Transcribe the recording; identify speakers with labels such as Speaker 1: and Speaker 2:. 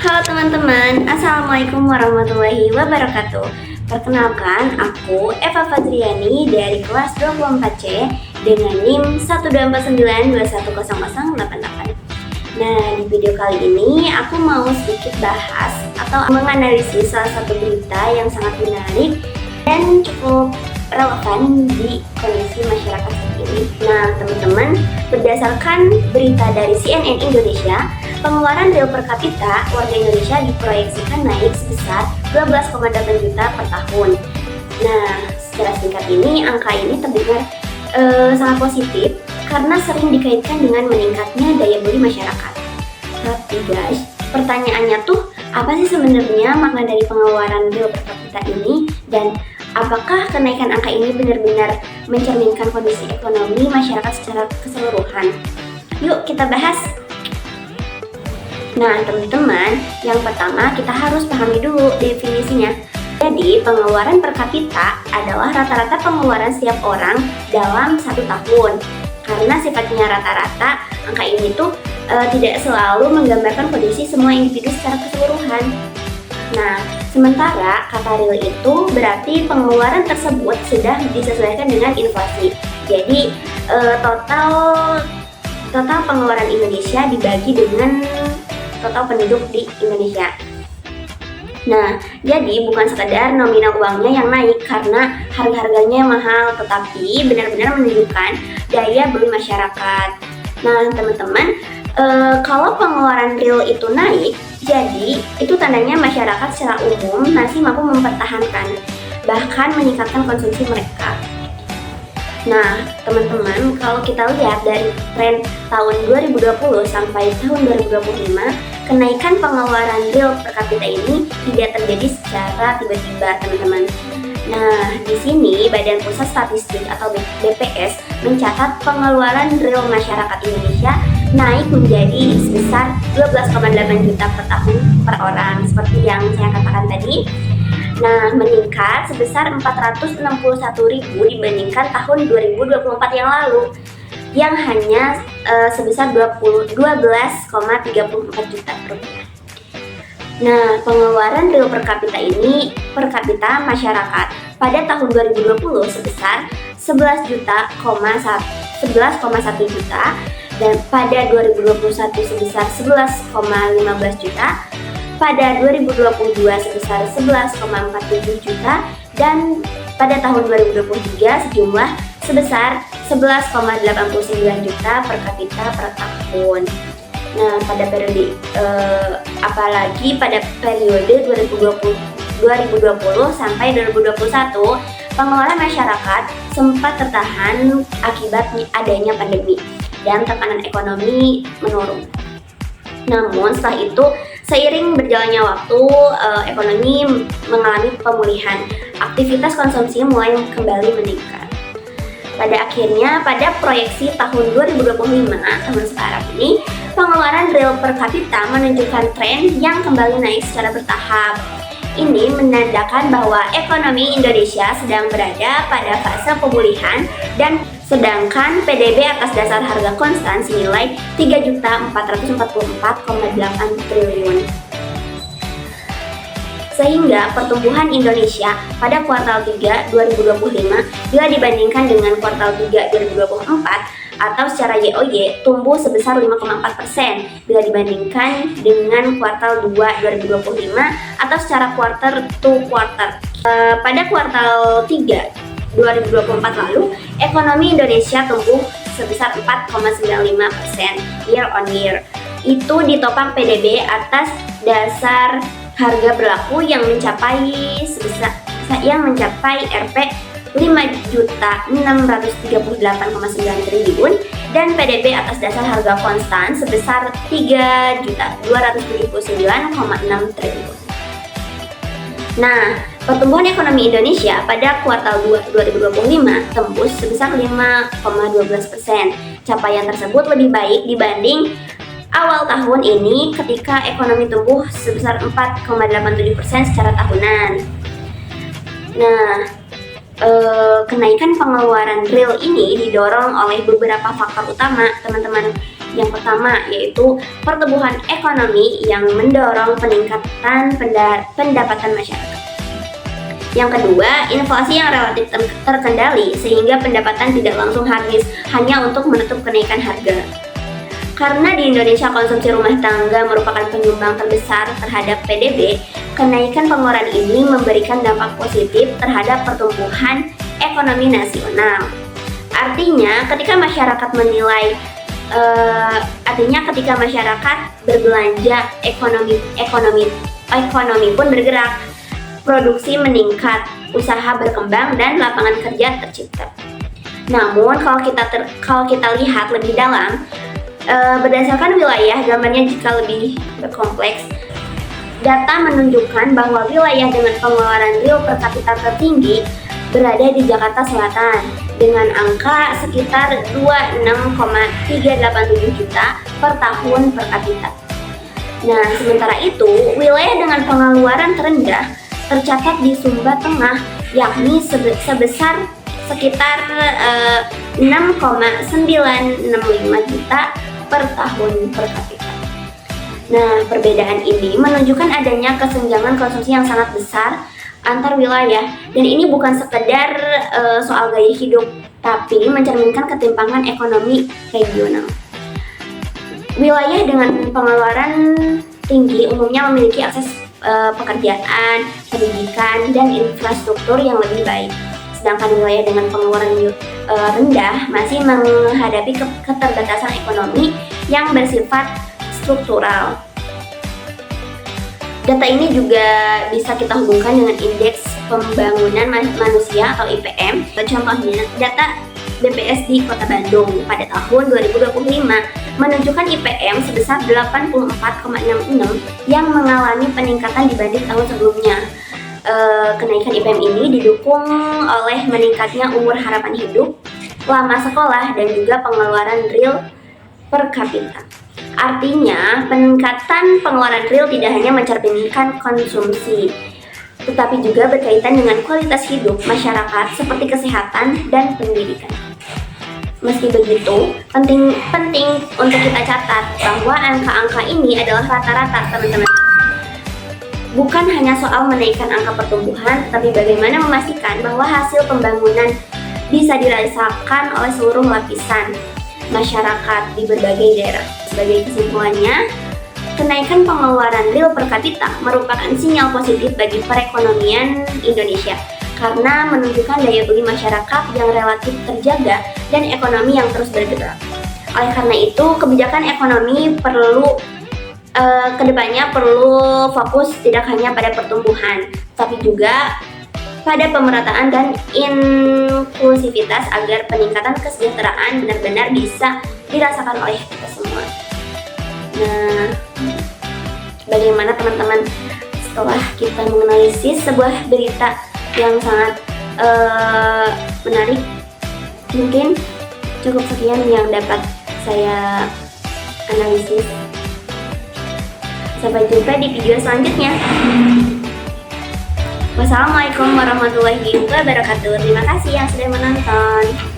Speaker 1: Halo teman-teman, Assalamualaikum warahmatullahi wabarakatuh. Perkenalkan, aku Eva Fadriani dari kelas 24C dengan NIM 12492100088. Nah, di video kali ini aku mau sedikit bahas atau menganalisis salah satu berita yang sangat menarik dan cukup relevan di kondisi masyarakat saat ini. Nah, teman-teman, berdasarkan berita dari CNN Indonesia, pengeluaran real per kapita warga Indonesia diproyeksikan naik sebesar 12,8 juta per tahun. Nah, secara singkat ini, angka ini terdengar sangat positif karena sering dikaitkan dengan meningkatnya daya beli masyarakat. Tapi guys, pertanyaannya tuh, apa sih sebenarnya makna dari pengeluaran real per kapita ini, dan apakah kenaikan angka ini benar-benar mencerminkan kondisi ekonomi masyarakat secara keseluruhan? Yuk kita bahas. Nah teman-teman, yang pertama kita harus pahami dulu definisinya. Jadi pengeluaran per kapita adalah rata-rata pengeluaran setiap orang dalam satu tahun. Karena sifatnya rata-rata, angka ini tuh tidak selalu menggambarkan kondisi semua individu secara keseluruhan. Nah, sementara kata real itu berarti pengeluaran tersebut sudah disesuaikan dengan inflasi. Jadi total pengeluaran Indonesia dibagi dengan total penduduk di Indonesia. Nah, jadi bukan sekadar nominal uangnya yang naik karena harga-harganya mahal, tetapi benar-benar menunjukkan daya beli masyarakat. Nah, teman-teman, kalau pengeluaran real itu naik, jadi itu tandanya masyarakat secara umum masih mampu mempertahankan, bahkan meningkatkan konsumsi mereka. Nah, teman-teman, kalau kita lihat dari tren tahun 2020 sampai tahun 2025, kenaikan pengeluaran real per kapita ini tidak terjadi secara tiba-tiba, teman-teman. Nah, di sini Badan Pusat Statistik atau BPS mencatat pengeluaran real masyarakat Indonesia naik menjadi sebesar 12,8 juta per tahun per orang, seperti yang saya katakan tadi. Nah, meningkat sebesar 461.000 dibandingkan tahun 2024 yang lalu, yang hanya sebesar 12,34 juta rupiah. Nah, pengeluaran real per kapita ini per kapita masyarakat pada tahun 2020 sebesar 11,1 juta, dan pada 2021 sebesar 11,15 juta, pada 2022 sebesar 11,47 juta, dan pada tahun 2023 sejumlah sebesar 11,89 juta per kapita per tahun. Nah, pada periode apalagi pada periode 2020 sampai 2021, pengeluaran masyarakat sempat tertahan akibat adanya pandemi dan tekanan ekonomi menurun. Namun setelah itu, seiring berjalannya waktu, ekonomi mengalami pemulihan, aktivitas konsumsi mulai kembali meningkat. Pada akhirnya, pada proyeksi tahun 2025, tahun sekarang ini, pengeluaran real per kapita menunjukkan tren yang kembali naik secara bertahap. Ini menandakan bahwa ekonomi Indonesia sedang berada pada fase pemulihan, dan sedangkan PDB atas dasar harga konstan senilai 3.444,8 triliun. Sehingga pertumbuhan Indonesia pada kuartal 3 2025 bila dibandingkan dengan kuartal 3 2024 atau secara YoY tumbuh sebesar 5,4% bila dibandingkan dengan kuartal 2 2025 atau secara quarter to quarter. Pada kuartal 3 2024 lalu, ekonomi Indonesia tumbuh sebesar 4,95% year on year. Itu ditopang PDB atas dasar harga berlaku yang mencapai Rp 5.638,9 triliun dan PDB atas dasar harga konstan sebesar 3.279,6 triliun. Nah, pertumbuhan ekonomi Indonesia pada kuartal 2 2025 tembus sebesar 5,12%. Capaian tersebut lebih baik dibanding awal tahun ini ketika ekonomi tumbuh sebesar 4,87% secara tahunan. Nah, kenaikan pengeluaran real ini didorong oleh beberapa faktor utama, teman-teman. Yang pertama yaitu pertumbuhan ekonomi yang mendorong peningkatan pendapatan masyarakat. Yang kedua, inflasi yang relatif terkendali sehingga pendapatan tidak langsung habis hanya untuk menutup kenaikan harga. Karena di Indonesia konsumsi rumah tangga merupakan penyumbang terbesar terhadap PDB, kenaikan pengeluaran ini memberikan dampak positif terhadap pertumbuhan ekonomi nasional. Artinya, ketika masyarakat berbelanja, ekonomi pun bergerak, produksi meningkat, usaha berkembang, dan lapangan kerja tercipta. Namun, kalau kita lihat lebih dalam, berdasarkan wilayah, gambarnya jika lebih berkompleks, data menunjukkan bahwa wilayah dengan pengeluaran real per kapita tertinggi berada di Jakarta Selatan dengan angka sekitar 26,387 juta per tahun per kapita. Nah, sementara itu, wilayah dengan pengeluaran terendah tercatat di Sumba Tengah, yakni sebesar sekitar 6,965 juta per tahun per kapita. Nah, perbedaan ini menunjukkan adanya kesenjangan konsumsi yang sangat besar antar wilayah, dan ini bukan sekedar soal gaya hidup, tapi mencerminkan ketimpangan ekonomi regional. Wilayah dengan pengeluaran tinggi umumnya memiliki akses pekerjaan, pendidikan, dan infrastruktur yang lebih baik. Sedangkan wilayah dengan pengeluaran rendah masih menghadapi keterbatasan ekonomi yang bersifat struktural. Data ini juga bisa kita hubungkan dengan Indeks Pembangunan Manusia atau IPM. Contohnya, data BPS di Kota Bandung pada tahun 2025 menunjukkan IPM sebesar 84,66 yang mengalami peningkatan dibanding tahun sebelumnya. Kenaikan IPM ini didukung oleh meningkatnya umur harapan hidup, lama sekolah, dan juga pengeluaran real per kapita. Artinya, peningkatan pengeluaran real tidak hanya mencerminkan konsumsi, tetapi juga berkaitan dengan kualitas hidup masyarakat seperti kesehatan dan pendidikan. Meski begitu, penting untuk kita catat bahwa angka-angka ini adalah rata-rata, teman-teman. Bukan hanya soal menaikkan angka pertumbuhan, tetapi bagaimana memastikan bahwa hasil pembangunan bisa dirasakan oleh seluruh lapisan masyarakat di berbagai daerah. Sebagai kesimpulannya, kenaikan pengeluaran real per kapita merupakan sinyal positif bagi perekonomian Indonesia karena menunjukkan daya beli masyarakat yang relatif terjaga dan ekonomi yang terus bergerak. Oleh karena itu, kebijakan ekonomi kedepannya perlu fokus tidak hanya pada pertumbuhan, tapi juga pada pemerataan dan inklusivitas agar peningkatan kesejahteraan benar-benar bisa dirasakan oleh kita semua. Nah, bagaimana teman-teman setelah kita menganalisis sebuah berita yang sangat menarik? Mungkin cukup sekian yang dapat saya analisis. Sampai jumpa di video selanjutnya. Wassalamualaikum warahmatullahi wabarakatuh. Terima kasih yang sudah menonton.